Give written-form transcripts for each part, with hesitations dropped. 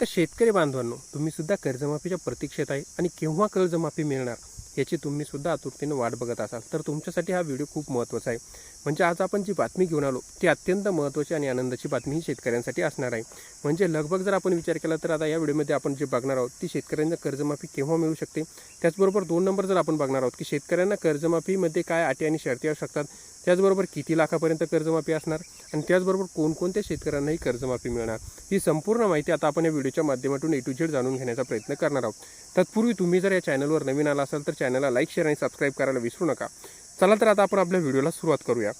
तर शेतकरी बांधवांनो, तुम्ही सुद्धा कर्जमाफीच्या प्रतीक्षेत आहे आणि केव्हा कर्जमाफी मिळणार याची तुम्ही सुद्धा आतुरतेने वाट बघत असाल तर तुमच्यासाठी हा व्हिडिओ खूप महत्त्वाचा आहे। म्हणजे आज आपण जी बातमी घेऊन आलो ती अत्यंत महत्त्वाची आणि आनंदाची बातमी ही शेतकऱ्यांसाठी असणार आहे। म्हणजे लगभग जर आपण विचार केला तर आता या व्हिडिओमध्ये आपण जे बघणार आहोत ती शेतकऱ्यांना कर्जमाफी केव्हा मिळू शकते, त्याचबरोबर 2 नंबर जर आपण बघणार आहोत की शेतकऱ्यांना कर्जमाफीमध्ये काय अटी आणि शर्ती असू शकतात, त्याचबरोबर किती लाखापर्यंत कर्जमाफी असणार आणि त्याचबरोबर कोणकोणत्या शेतकऱ्यांना ही कर्जमाफी मिळणार, ही संपूर्ण माहिती आता आपण या व्हिडिओच्या माध्यमातून A to Z जाणून घेण्याचा प्रयत्न करणार आहोत। तत्पूर्वी तुम्ही जर या चॅनलवर नवीन आला असाल तर चॅनलला लाईक, शेअर आणि सबस्क्राईब करायला विसरू नका। चला तर आता आपण आपल्या व्हिडिओला सुरुवात करूया।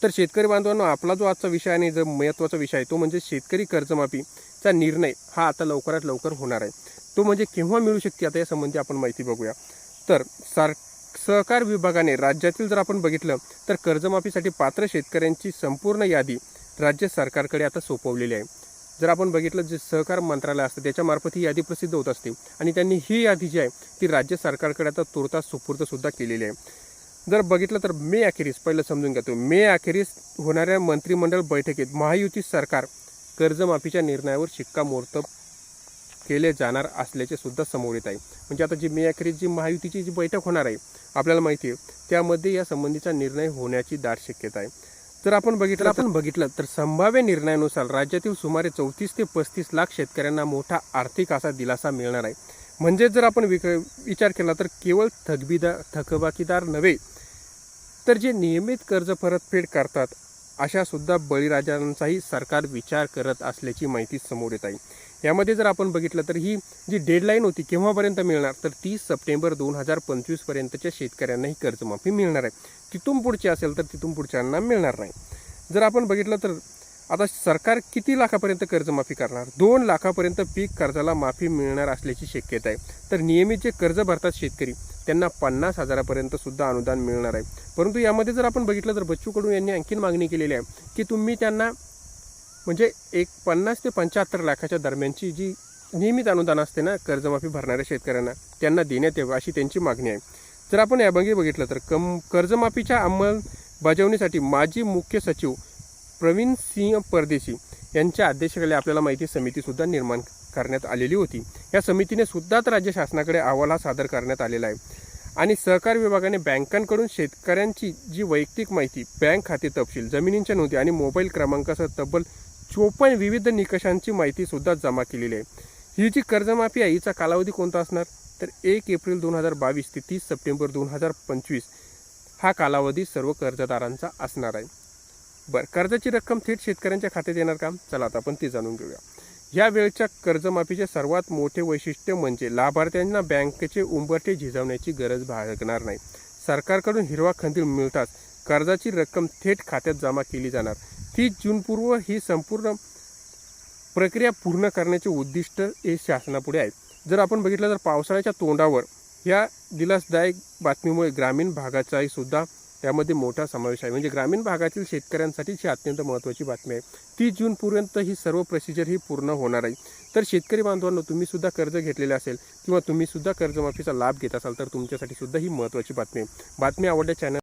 तर शेतकरी बांधवांनो, आपला जो आजचा विषय आणि जो महत्त्वाचा विषय आहे तो म्हणजे शेतकरी कर्जमाफीचा निर्णय हा आता लवकरात लवकर होणार आहे। तो म्हणजे केव्हा मिळू शकते आता या संबंधी आपण माहिती बघूया। तर सहकार विभागाने राज्यातील जर आपण बघितलं तर कर्जमाफीसाठी पात्र शेतकऱ्यांची संपूर्ण यादी राज्य सरकारकडे आता सोपवलेली आहे। जर आपण बघितलं जे सहकार मंत्रालय असतं त्याच्यामार्फत ही यादी प्रसिद्ध होत असते आणि त्यांनी ही यादी जी आहे ती राज्य सरकारकडे आता तुर्तास सुपूर्द सुद्धा केलेली आहे। जर बघितलं तर मे अखेरीस पहिलं समजून घेतो, मे अखेरीस होणाऱ्या मंत्रिमंडळ बैठकीत महायुती सरकार कर्जमाफीच्या निर्णयावर शिक्कामोर्तब केले जाणार असल्याचे सुद्धा समोर येत आहे। म्हणजे आता जी मे अखेरीस जी महायुतीची जी बैठक होणार आहे आपल्याला माहिती आहे त्यामध्ये या संबंधीचा निर्णय होण्याची दाट शक्यता आहे। जर आपण बघितलं तर संभाव्य निर्णयानुसार राज्यातील सुमारे 34 ते 35 लाख शेतकऱ्यांना मोठा आर्थिक असा दिलासा मिळणार आहे। म्हणजे जर आपण विचार केला तर केवळ थकबाकीदार नव्हे तर जे नियमित कर्ज परतफेड करतात अशा सुद्धा बळीराजांचाही सरकार विचार करत असल्याची माहिती समोर येत आहे। यामध्ये जर आपण बघितलं तर ही जी डेडलाईन होती केव्हापर्यंत मिळणार तर 30 सप्टेंबर 2025 पर्यंतच्या शेतकऱ्यांना ही कर्जमाफी मिळणार आहे। तिथून पुढची असेल तर तिथून पुढच्यांना मिळणार नाही। जर आपण बघितलं तर आता सरकार किती लाखापर्यंत कर्जमाफी करणार, 2 लाखापर्यंत पीक कर्जाला माफी मिळणार असल्याची शक्यता आहे। तर नियमित जे कर्ज भरतात शेतकरी त्यांना 50,000पर्यंत सुद्धा अनुदान मिळणार आहे। परंतु यामध्ये जर आपण बघितलं तर बच्चू कडू यांनी आणखीन मागणी केलेली आहे की तुम्ही त्यांना म्हणजे 50 ते 75 लाखाच्या दरम्यानची जी नियमित अनुदान असते ना कर्जमाफी भरणाऱ्या शेतकऱ्यांना त्यांना देण्यात यावं अशी त्यांची मागणी आहे। जर आपण यामागे बघितलं तर कर्जमाफीच्या अंमलबजावणीसाठी माजी मुख्य सचिव प्रवीण सिंह परदेशी यांच्या अध्यक्षतेखाली आपल्याला माहिती समितीसुद्धा निर्माण करण्यात आलेली होती। या समितीने सुद्धा राज्य शासनाकडे अहवाल हा सादर करण्यात आलेला आहे आणि सहकार विभागाने बँकांकडून शेतकऱ्यांची जी वैयक्तिक माहिती, बँक खाते तपशील, जमिनींच्या नोंदी आणि मोबाईल क्रमांकासह तब्बल 54 विविध निकषांची माहिती सुद्धा जमा केलेली आहे। ही जी कर्जमाफी आहे हिचा कालावधी कोणता असणार तर 1 एप्रिल 2022 ते 30 सप्टेंबर 2025 हा कालावधी सर्व कर्जदारांचा असणार आहे। बरं, कर्जाची रक्कम थेट शेतकऱ्यांच्या खात्यात येणार का? चला आता आपण ते जाणून घेऊया। या वेळच्या कर्जमाफीचे सर्वात मोठे वैशिष्ट्य म्हणजे लाभार्थ्यांना बँकेचे उंबरठे झिजवण्याची गरज भागणार नाही। सरकारकडून हिरवा कंदील मिळताच कर्जाची रक्कम थेट खात्यात जमा केली जाणार। 30 जूनपूर्व ही संपूर्ण प्रक्रिया पूर्ण करण्याचे उद्दिष्ट हे शासनापुढे आहे। जर आपण बघितलं तर पावसाळ्याच्या तोंडावर या दिलासदायक बातमीमुळे ग्रामीण भागाचाही सुद्धा यामध्ये मोठा समावेश आहे। म्हणजे ग्रामीण भागातील शेतकऱ्यांसाठी ही अत्यंत महत्त्वाची बातमी आहे। 30 जूनपर्यंत ही सर्व प्रोसिजर ही पूर्ण होणार आहे। तर शेतकरी बांधवांनो, तुम्ही सुद्धा कर्ज घेतलेले असेल किंवा तुम्ही सुद्धा कर्जमाफीचा लाभ घेत असाल तर तुमच्यासाठी सुद्धा ही महत्त्वाची बातमी आहे। बातमी आवडल्या चॅनल